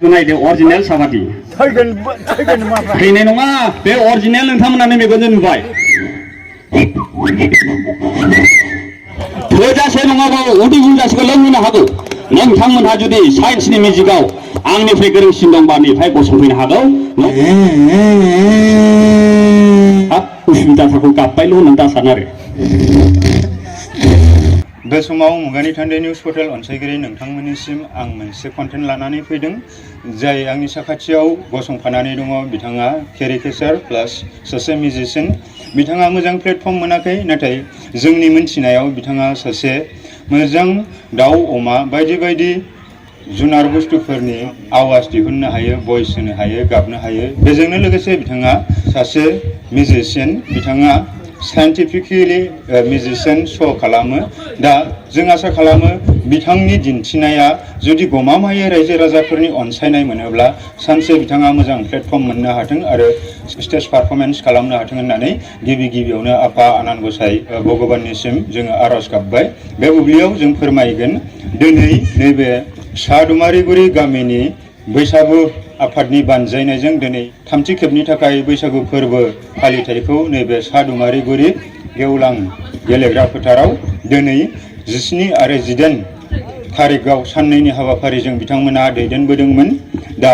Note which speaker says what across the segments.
Speaker 1: नायदो अरिजिनेल साबादि थैनाय नङा बे अरिजिनेल नोंथांमोनानो मेगनजों नुबाय थोजासे नङाबाबो उदै बुंजासेखौ लोंहोनो हागौ नोंथांमोनहा जुदि साइन्सनि मिउजिकआव आंनिफ्राय गोरोंसिन दंबा निफ्राय गसंफैनो हागौ हाब उसुबिदाखौ गाबबायल' होननानै दासान आरो
Speaker 2: बे समाव मुगानि थान्दै निउज पर्टेल अनसायगिरि नोंथांमोननिसिम आं मोनसे कन्टेन्ट लानानै फैदों जाय आंनि साखाथियाव गसंफानानै दङ बिथाङा केरिकेचार प्लास सासे मिउजिशियान बिथाङा मोजां प्लेटफर्म मोनाखै नाथाय जोंनि मोनथिनायाव बिथाङा सासे मोजां दाउ अमा बायदि बायदि जुनार बुस्थुफोरनि आवाज दिहुननो हायो भइस होनो हायो गाबनो हायो बेजोंनो लोगोसे बिथाङा सासे मिउजिशियान बिथाङा साइन्टिफिकेलि मिउजिशियान श' खालामो दा जों आसा खालामो बिथांनि दिन्थिनाया जुदि गमामायै रायजो राजाफोरनि अनसायनाय मोनोब्ला सानसे बिथाङा मोजां प्लेटफर्म मोननो हाथों आरो स्टेज पारफरमेन्स खालामनो हाथों होननानै गिबियावनो आफा आनान गसाइ भगबाननिसिम जोङो आर'ज गाबबाय बे बुब्लियाव जों फोरमायगोन दिनै नैबे सादुमारिगुरि गामिनि बैसागु आफादनि बानजायनायजों दिनै थामथि खेबनि थाखाय बैसागु फोरबो फालिथायखौ नैबे सादुमारिगुरि गेवलां गेलेग्रा फोथाराव दिनै 17 आरो 18 थारिखआव साननैनि हाबाफारिजों बिथांमोना दैदेनबोदोंमोन दा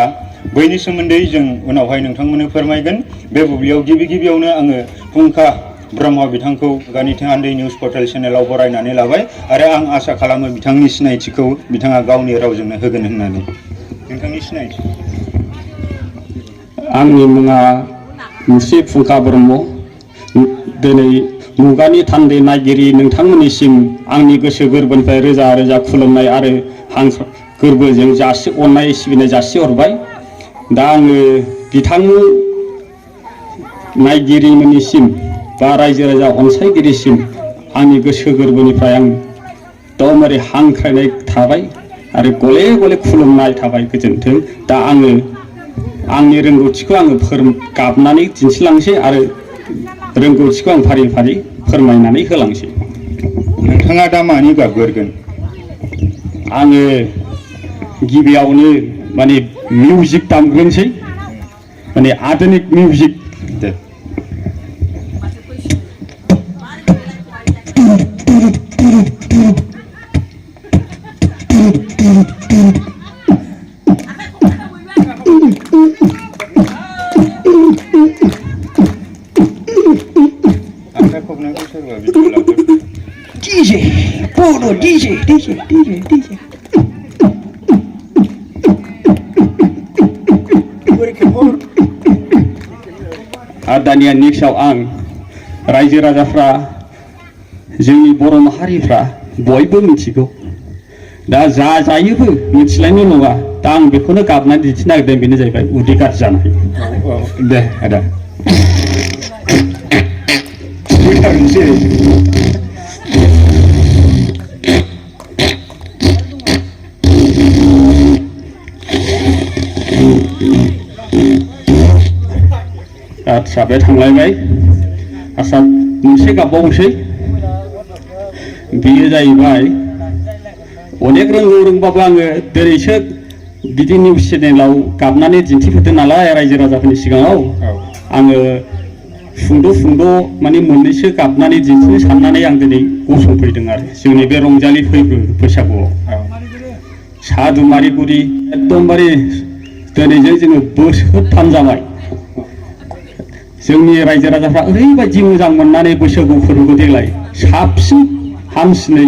Speaker 2: बैनि सोमोन्दै जों उनावहाय नोंथांमोननो फोरमायगोन बे बुब्लियाव गिबियावनो आङो फुंखा ब्रह्म बिथांखौ मुगानि थान्दै निउज पर्टेल चेनेलाव बरायनानै लाबाय आरो आं आसा खालामो बिथांनि सिनायथिखौ बिथाङा गावनि रावजोंनो होगोन होननानै नोंथांनि सिनायथि
Speaker 1: आंनि मुङा मुस्रि फुंखा ब्रह्म दिनै मुगानि थान्दै नायगिरि नोंथांमोननिसिम आंनि गोसो गोरबोनिफ्राय रोजा रोजा खुलुमनाय आरो गोरबोजों जासि अननाय सिबिनाय जासिहरबाय दा आङो बिथां नायगिरिमोननिसिम बा रायजो राजा अनसायगिरिसिम आंनि गोसो गोरबोनिफ्राय आं दमोरै हांख्रायनाय थाबाय आरो गले गले खुलुमनाय थाबाय गोजोन्थों दा आङो आंनि रोंगौथिखौ आङो गाबनानै दिन्थिलांसै आरो रोंगौथिखौ आं फारि फारि फोरमायनानै होलांसै
Speaker 2: नोंथाङा दा मानि गाबगोरगोन
Speaker 1: आङो गिबियावनो माने मिउजिक दामग्रोनोसै माने आधुनिक मिउजिक
Speaker 2: दे
Speaker 1: DJ, puro DJ. आरो दानिया नेक्स्टआव आं रायजो राजाफ्रा जोंनि बर' माहारिफ्रा बयबो मिथिगौ दा जा जायोबो मिथिलायनो नङा दा आं बेखौनो गाबनानै दिन्थिनो नागिरदों बेनो जाहैबाय उदै गाज्रि जानाय
Speaker 2: दे आदा
Speaker 1: आदसा बे थांलायबाय आदसा मोनसे गाबबावनोसै बेयो जाहैबाय अनेक रोंबाबो आङो दिनैसो बिदि निउस चेनेलाव गाबनानै दिन्थिफेरदों नालाय रायजो राजाफोरनि सिगाङाव आङो सुंद' माने मोननैसो गाबनानै दिन्थिनो साननानै आं दिनै गसंफैदों आरो जोंनि बे रंजालि फोरबो बैसागुआव सादुमारिगुरि एकदमबारे दिनैजों जोङो बोसोरथाम जाबाय जोंनि रायजो राजाफ्रा ओरैबायदि मोजां मोननानै बैसागु फोरबोखौ देग्लाय साबसिन हामसिनै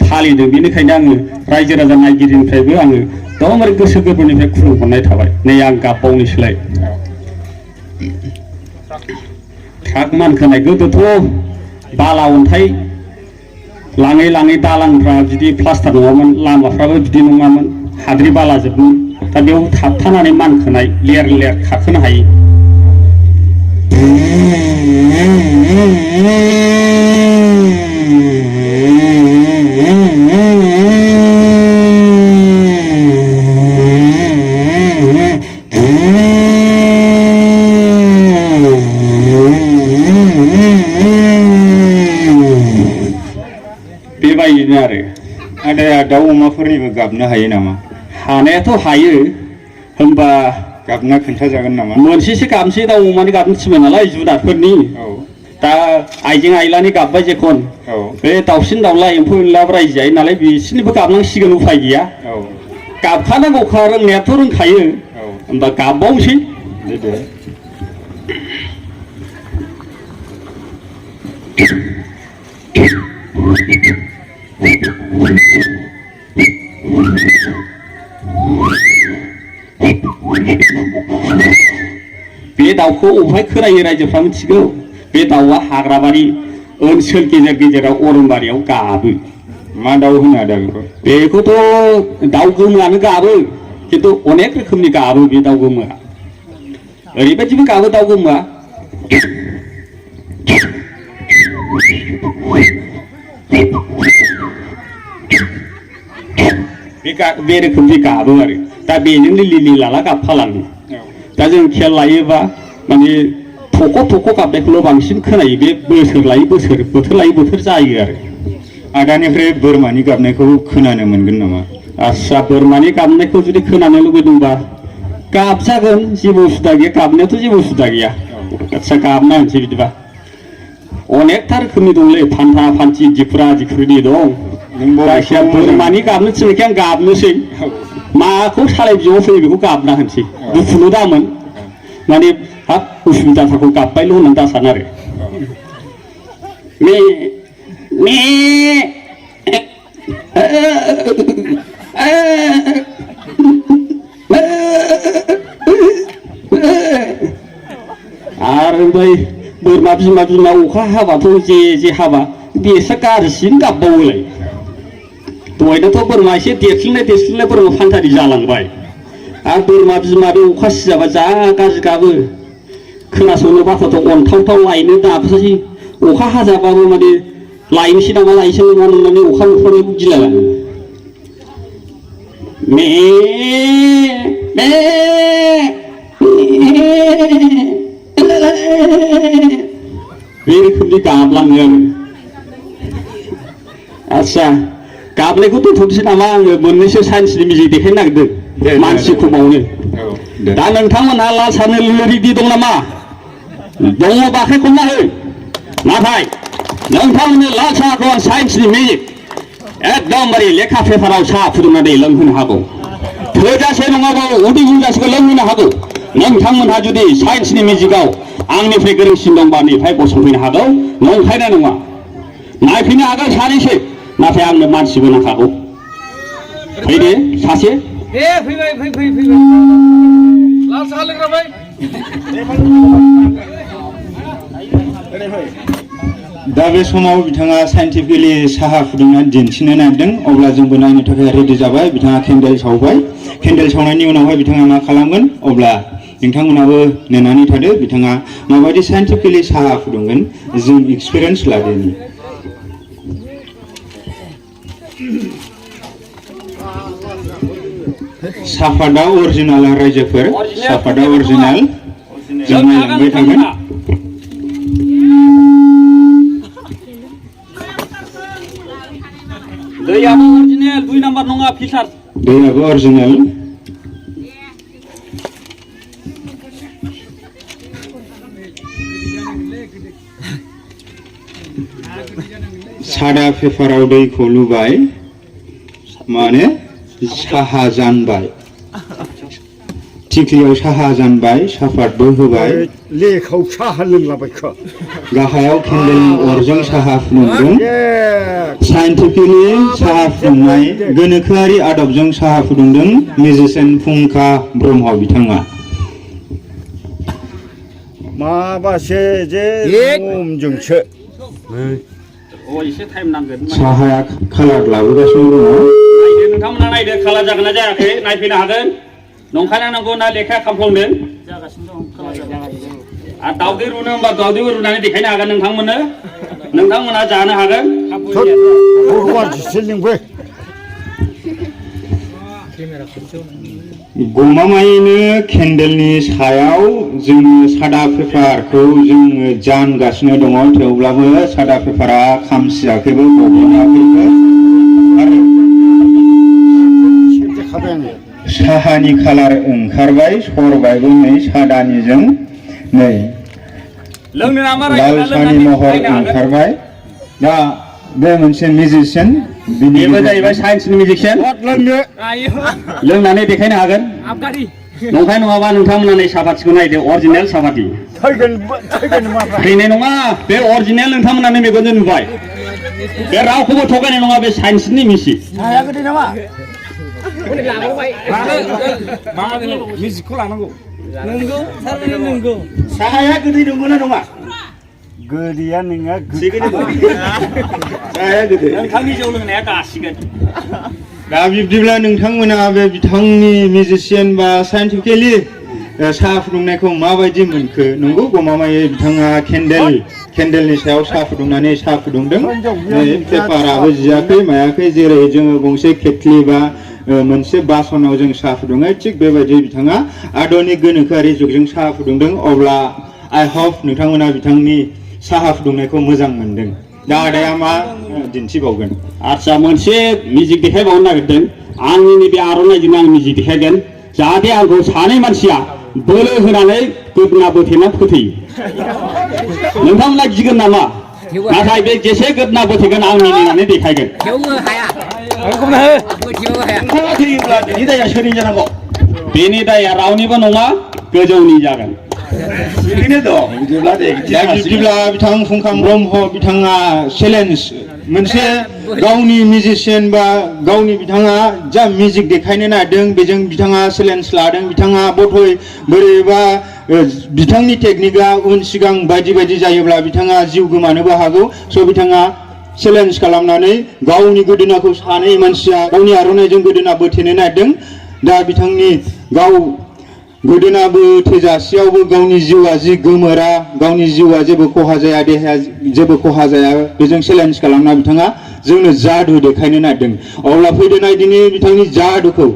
Speaker 1: फालिदों बेनिखायनो आङो रायजो राजा नायगिरिनिफ्रायबो आङो एकदमबारे गोसो गोरबोनिफ्राय खुलुमहरनाय थाबाय नै आं गाबबावनोसैलाय ट्राक मानखोनाय गोदोथ' बाला अन्थाइ लाङै दालांफ्रा बिदि प्लास्टार नङामोन लामाफ्राबो बिदि नङामोन हाद्रि बालाजोबमोन दा बेयाव थाबथानानै मानखोनाय लेर खारखोनो हायो बेबायदिनो आरो
Speaker 2: आदाया दाउ अमाफोरनिबो गाबनो हायो नामा
Speaker 1: हानायाथ' हायो होमबा
Speaker 2: गाबना खोन्थाजागोन नामा
Speaker 1: मोनसेसो गाबनोसै दाउ अमानि गाबनो थिनबाय नालाय जुनारफोरनि दा आइजें आइलानि गाबबाय जेखन बे दाउसिन दाउला एम्फौ एनला रायजो जायो नालाय बिसोरनिबो गाबनांसिगोन उफाय गैया गाबखानांगौखा रोंनायाथ' रोंखायो होमबा गाबबावनोसै बे दाउखौ अबेहाय खोनायो रायजोफ्रा मिथिगौ बे दाउआ हाग्राबारि ओनसोल गेजेर गेजेराव अरनबारियाव गाबो
Speaker 2: मा दाउ होनो आदा
Speaker 1: बेखौथ' दाउ गोमोआनो गाबो खिन्थु अनेक रोखोमनि गाबो बे दाउ गोमोआ ओरैबायदिबो गाबो दाउ गोमोआ बे रोखोमनि गाबो आरो दा बेजोंनो लिलि लाला गाबफालाङो दा जों खेल लायोबा माने थख' थख' गाबनायखौल' बांसिन खोनायो बे बोसोर लायै बोसोर बोथोर लायै बोथोर जायो आरो
Speaker 2: आदानिफ्राय बोरमानि गाबनायखौ खोनानो मोनगोन नामा
Speaker 1: आस्सा बोरमानि गाबनायखौ जुदि खोनानो लुबैदोंबा गाबजागोन जेबो उसुबिदा गैया गाबनायाथ' जेबो उसुबिदा गैया आस्सा गाबना होनसै बिदिबा अनेकथा रोखोमनि दंलै फान्था फान्थि दिखुरा दिखुरिनि दं जायखिया बोरमानि गाबनो थिननायखाय आं गाबनोसै माखौ सालाय बिजौआव फैयो बेखौ गाबना होनसै दुखुल' दामोन माने हाब उसुबिदाथारखौ गाबबायल' होननानै दासान आरो मे मे आरो बै बोरमा बिमा बिमा अखा हाबाथ' जे हाबा बेसो गाज्रिसिन गाबबावोलाय दहायनोथ' बोरमा एसे देरस्लिंनाय बोरमा फान्थारि जालांबाय आरो बोरमा बिमा बे अखा सिजाबा जा गाज्रि गाबो खोनासंनो बाथाथ' अनथावथाव लायनो दाबोसै अखा हाजाबाबो माने लायनोसै नामा लायनोसै नामा नंनानै अखा मोफ्लामनायखौ गिलायलाङो मे मे बे रोखोमनि गाबलाङो आरो आस्सा गाबनायखौ दोनथ'नोसै नामा आङो मोननैसो साइन्सनि मिउजिक देखायनो नागिरदों मानसिखौ बावनो दा नोंथांमोनहा लाल सानो रेडि दं नामा दङ बाखै खमना हो नाथाय नोंथांमोननो लाल साहाखौ आं साइन्सनि मिउजिक एकदमबारे लेखा पेपाराव साहा फुदुंनानै लोंहोनो हागौ थोजासे नङाबाबो उदै बुंजासेखौ लोंहोनो हागौ नोंथांमोनहा जुदि साइन्सनि मिउजिकआव आंनिफ्राय गोरोंसिन दंबा नैफ्राय गसंफैनो हागौ नंखायना नङा नायफैनो हागोन सानैसो नाथाय आंनो मानसिबो नांखागौ फैदो सासे
Speaker 3: फैबाय लाल साहा लोंग्रा फै
Speaker 2: दा बे समाव बिथाङा साइन्टिफिकेलि साहा फुदुंनानै दिन्थिनो नागिरदों अब्ला जोंबो नायनो थाखाय रेडि जाबाय बिथाङा केन्डेल सावबाय केन्डेल सावनायनि उनावहाय बिथाङा मा खालामगोन अब्ला नोंथांमोनाबो नेनानै थादो बिथाङा माबायदि साइन्टिफिकेलि साहा फुदुंगोन जों एक्सपिरियेन्स लादोनि साफादा अरिजिनाल रायजोफोर साफादा अरिजिनाल जों नायलांबाय थागोन
Speaker 1: दैयाबो अरिजिनेल 2 नाम्बार नङा फिल्टार
Speaker 2: दैयाबो अरिजिनेल सादा पेपाराव दैखौ लुबाय माने साहा जानबाय थिख्लियाव साहा जानबाय साफातबो होबाय
Speaker 4: लेखाव साहा लोंलाबायखो
Speaker 2: गाहायाव केन्डेलनि अरजों साहा फुदुंदों साइन्टिफिकेलि साहा फुदुंनाय गोनोखोआरि आदबजों साहा फुदुंदों मिउजिशियान फुंखा ब्रह्म बिथाङा
Speaker 4: माबासे जे जोंसो
Speaker 1: एसे टाइम नांगोन
Speaker 2: साहाया कालार लाबोगासिनो दङ
Speaker 1: नायदो नोंथांमोना नायदो कालार जागोन ना जायाखै नायफैनो हागोन नंखायना नंगौ ना लेखाया खामफ्लांदों जागासिनो दं कालार जागासिनो आरो दावदै रुनो होमबा दावदैबो रुनानै देखायनो हागोन नोंथांमोना जानो हागोन
Speaker 2: गमामायैनो केन्डेलनि सायाव जोङो सादा पेपारखौ जोङो जानगासिनो दङ थेवब्लाबो सादा पेपारा खामसियाखैबो गबनाखैबो आरो साहानि खालार ओंखारबाय सरबायबो नै सादानिजों नै लाल साहानि महर ओंखारबाय दा बे मोनसे मिउजिशियान
Speaker 1: बेबो जाहैबाय साइन्सनि मिउजिशियान लोंनानै देखायनो हागोन नंखाय नङाबा नोंथांमोना नै सापातिखौ नायदो अरिजिनेल सापाति थैनाय नङा बे अरिजिनेल नोंथांमोना मेगनजों नुबाय बे रावखौबो थगायनाय नङा बे साइन्सनि मिउजिक
Speaker 3: मिउजिकखौ लानांगौ नंगौ थारमाने नंगौ
Speaker 4: साहाया गोदै नंगौना नङा गोदैया नोङा साहाया गोदै
Speaker 1: नोंथांनि जौ लोंनाया गासिगोन
Speaker 2: दा बिब्दिब्ला नोंथांमोना बे बिथांनि मिउजिशियान बा साइन्टिफिकेलि साहा फुदुंनायखौ माबायदि मोनखो नंगौ गमामायै बिथाङा केन्डेलनि सायाव साहा फुदुंनानै साहा फुदुंदों पेपाराबो जियाखै मायाखै जेरै जोङो गंसे केटलि बा मोनसे बासनाव जों साहा फुदुङो थिग बेबायदि बिथाङा आधुनिक गोनोखोआरि जुगजों साहा फुदुंदों अब्ला आइ हप नोंथांमोना बिथांनि साहा फुदुंनायखौ मोजां मोनदों दा आदाया मा दिन्थिबावगोन
Speaker 1: आच्छा मोनसे मिउजिक देखायबावनो नागिरदों आंनि नैबे आर'नाइजों आं मिउजिक देखायगोन जाहाथे आंखौ सानै मानसिया बोलो होनानै गोदना बोथेना फोथैयो नोंथांमोना गिगोन नामा नाथाय बे जेसे गोदना बोथेगोन आं मिनिनानै देखायगोन
Speaker 4: नोंथाङा थैयोब्ला बेनि दाया सोरनि जानांगौ
Speaker 1: बेनि दाया रावनिबो नङा गोजौनि जागोन
Speaker 4: बिदिनो दं
Speaker 2: बिब्दिब्ला बिथां फुंखा ब्रह्म बिथाङा चेलेन्ज मोनसे गावनि मिउजिशियान बा गावनि बिथाङा जा मिउजिक देखायनो नागिरदों बेजों बिथाङा चेलेन्ज लादों बिथाङा बथय बोरैबा बिथांनि टेकनिकआ उन सिगां बायदि बायदि जायोब्ला बिथाङा जिउ गोमानोबो हागौ स' बिथाङा चेलेन्ज खालामनानै गावनि गोदोनाखौ सानै मानसिया गावनि आर'नाइजों गोदोना बोथेनो नागिरदों दा बिथांनि गाव गोदोना बोथेजासेयावबो गावनि जिउआ जि गोमोरा गावनि जिउआ जेबो खहा जाया देहाया जेबो खहा जाया बेजों चेलेन्ज खालामना बिथाङा जोंनो जादु देखायनो नागिरदों अब्ला फैदो नायदिनि बिथांनि जादुखौ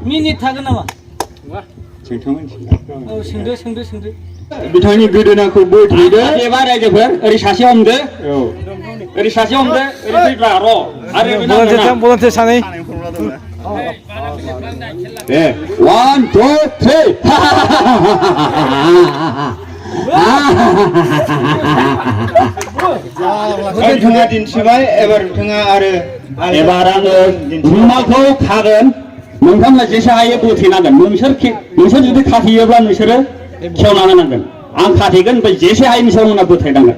Speaker 3: मिनिट थागोन नामा सोंदो
Speaker 2: बिथांनि गोदोनाखौ बोथेदो
Speaker 1: एबा रायजोफोर ओरै सासे हमदो ओरै सासे हमदो ओरै फैब्ला र'
Speaker 3: बलन्टियार सानै
Speaker 1: दे 1 2 3
Speaker 2: बिथाङा दिन्थिबाय एबार बिथाङा आरो
Speaker 1: एबार आङो रुमालखौ खागोन नोंथांमोना जेसे हायो बोथेनांगोन नोंसोर जुदि खाथेयोब्ला नोंसोरो खेवना होनांगोन आं खाथेगोन ओमफ्राय जेसे हायो नोंसोरमोना बोथेनांगोन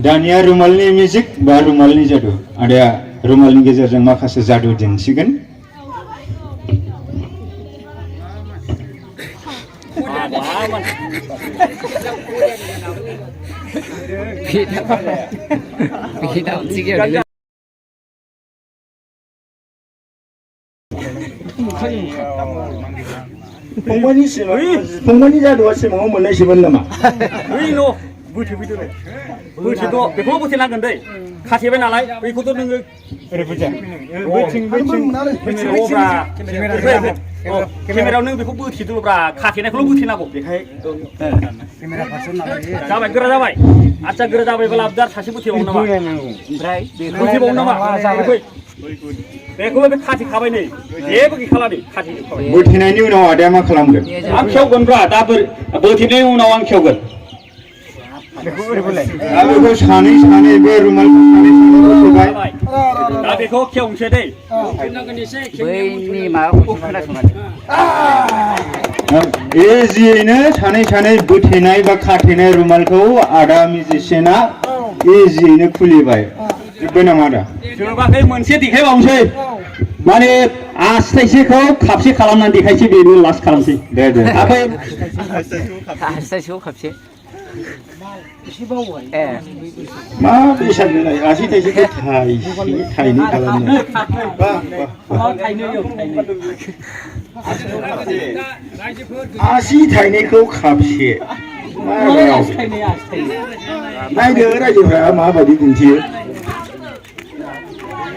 Speaker 2: दानिया रुमालनि मिउजिक बा रुमालनि जादु आदाया रुमालनि गेजेरजों माखासे जादु दिन्थिगोन
Speaker 4: फंबायनि जादुआ सिमाङाव मोननायसोमोन नामा
Speaker 1: बोथेद' बेखौ बोथेनांगोन दै खाथेबाय नालाय बैखौथ' नोङो केमेरायाव नों बेखौ बोथेदोल'ब्रा खाथेनायखौल' बोथेनांगौ जाबाय गोरा जाबाय आच्छा गोरा जाबायब्ला आबदार सासे बोथेबावनो नामा ओमफ्राय बोथेबावनो नामा बेखौबो बे खाथेखाबाय नै जेबो गैखाला नै खाथेजोबखाबाय
Speaker 2: बोथेनायनि उनाव आदाया मा खालामगोन
Speaker 1: आं खेवगोनब्रा दा बोथेनायनि उनाव आं खेवगोन
Speaker 2: बेखौ सानै बे रुमालखौ सानै बोथेबाय
Speaker 1: दा बेखौ खेवनोसै दै
Speaker 3: बैनि माबाखौ खोनासंनानै
Speaker 2: इजियैनो सानै बोथेनाय बा खाथेनाय रुमालखौ आदा मिउजिशियाना इजियैनो खुलिबाय जोब्बाय नामा आदा
Speaker 1: जोबाखै मोनसे देखायबावनोसै माने आसि थाइसेखौ खापसे खालामनानै देखायसै बेनो लास्ट खालामसै
Speaker 2: दे
Speaker 1: ओमफ्राय
Speaker 3: आसिथाइसेखौ खापसे
Speaker 2: मा बेसाद होनाय आसि थाइसेखौ थाइनै खालामनो आसि थाइनैखौ खापसे नायदो रायजोफ्रा माबायदि दिन्थियो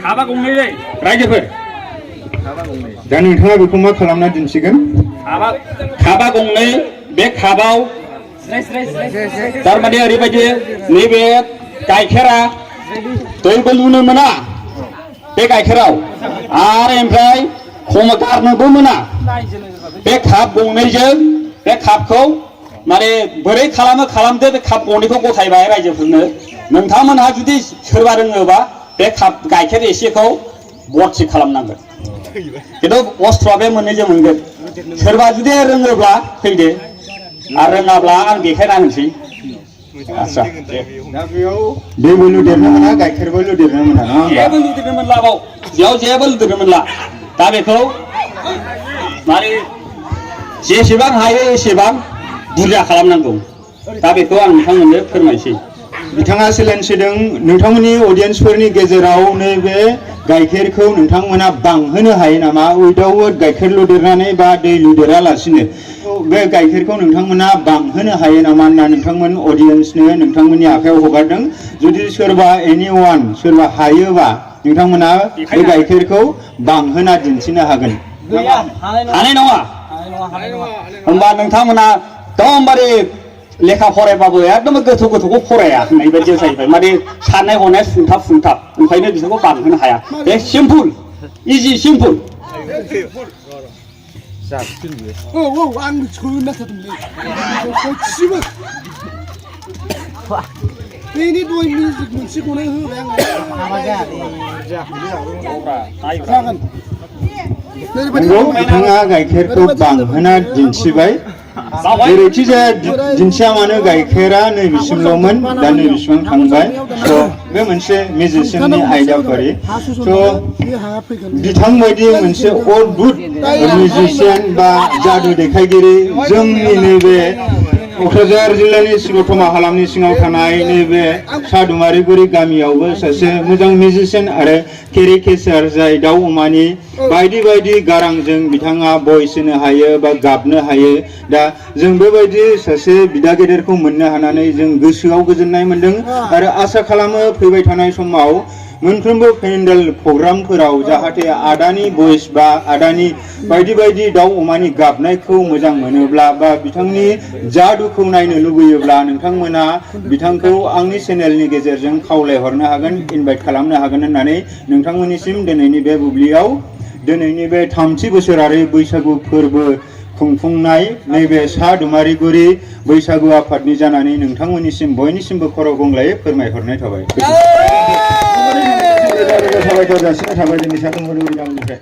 Speaker 1: खाबा गंनै रायजोफोर
Speaker 2: दा नोंथाङा बेखौ मा खालामना दिन्थिगोन
Speaker 1: खाबा गंनै बे खाबाव थारमाने ओरैबायदि नैबे गाइखेरा दैबो लुनो मोना बे गाइखेराव आरो ओमफ्राय खम गारनोबो मोना बे काप गंनैजों बे कापखौ माने बोरै खालामदो बे काप गंनैखौ गथायबाय रायजोफोरनो नोंथांमोनहा जुदि सोरबा रोङोबा बे काप गाइखेर एसेखौ भर्ति खालामनांगोन खिन्थु अस्त्रआ बे मोननैजों मोनगोन सोरबा जुदि रोङोब्ला फैदो आरो रोङाब्ला आं देखायना होनोसै आच्छा
Speaker 2: दा बेयाव दैबो लुदेरनो मोना गाइखेरबो लुदेरनो मोना
Speaker 1: जेबो लुदेरनो मोनला बाव बेयाव जेबो लुदेरनो मोनला दा बेखौ माने जेसेबां हायो एसेबां बुरजा खालामनांगौ दा बेखौ आं नोंथांमोननो फोरमायसै
Speaker 2: बिथाङा चेलेन्ज होदों नोंथांमोननि अडियेन्सफोरनि गेजेराव नैबे गाइखेरखौ नोंथांमोना बांहोनो हायो नामा उइदाउट गाइखेर लुदेरनानै बा दै लुदेरालासिनो बे गाइखेरखौ नोंथांमोना बांहोनो हायो नामा होनना नोंथांमोन अडियेन्सनो नोंथांमोननि आखायाव हगारदों जुदि सोरबा एनिवान सोरबा हायोबा नोंथांमोना बे गाइखेरखौ बांहोना दिन्थिनो हागोन
Speaker 1: हानाय नङा होमबा नोंथांमोना एकदमबारे लेखा फरायबाबो एकदम गोथौखौ फराया होननाय बायदि जाहैबाय माने साननाय हनाया सुंथाब ओंखायनो बिसोरखौ बांहोनो हाया बे सिम्पोल इजि सिम्पोल
Speaker 3: आं सोना थादोंलै बेनि दय मिउजिक मोनसेखौनो होबाय आङो जागोन
Speaker 2: नंगौ बिथाङा गाइखेरखौ बांहोना दिन्थिबाय जेरैखि जाया दिन्थिया मानो गाइखेरा नैबेसिमल'मोन दा नैबेसिम थांबाय स' बे मोनसे मिउजिशियाननि आयदाफारि स' बिथांबायदि मोनसे अद्भुत मिउजिशियान बा जादु देखायगिरि जोंनि नैबे क'क्राझार जिल्लानि सिगोथमा हालामनि सिङाव थानाय नैबे सादुमारिगुरि गामियावबो सासे मोजां मिउजिशियान आरो केरिकेचार जाय दाउ अमानि बायदि बायदि गारांजों बिथाङा भइस होनो हायो बा गाबनो हायो दा जों बेबायदि सासे बिदा गेदेरखौ मोननो हानानै जों गोसोआव गोजोननाय मोन्दों आरो आसा खालामो फैबाय थानाय समाव मोनफ्रोमबो पेन्डेल प्रग्रामफोराव जाहाथे आदानि भइस बा आदानि बायदि बायदि दाउ अमानि गाबनायखौ मोजां मोनोब्ला बा बिथांनि जादुखौ नायनो लुबैयोब्ला नोंथांमोना बिथांखौ आंनि चेनेलनि गेजेरजों खावलायहरनो हागोन इनभाइट खालामनो हागोन होननानै नोंथांमोननिसिम दिनैनि बे बुब्लियाव दिनैनि बे 30 बोसोरारि बैसागु फोरबो खुंफुंनाय नैबे सादुमारिगुरि बैसागु आफादनि जानानै नोंथांमोननिसिम बयनिसिमबो खर' गंग्लायै फोरमायहरनाय थाबाय साबायखर जासिनाय थाबाय जोंनि सादुमारिगुरि गामिनिफ्राय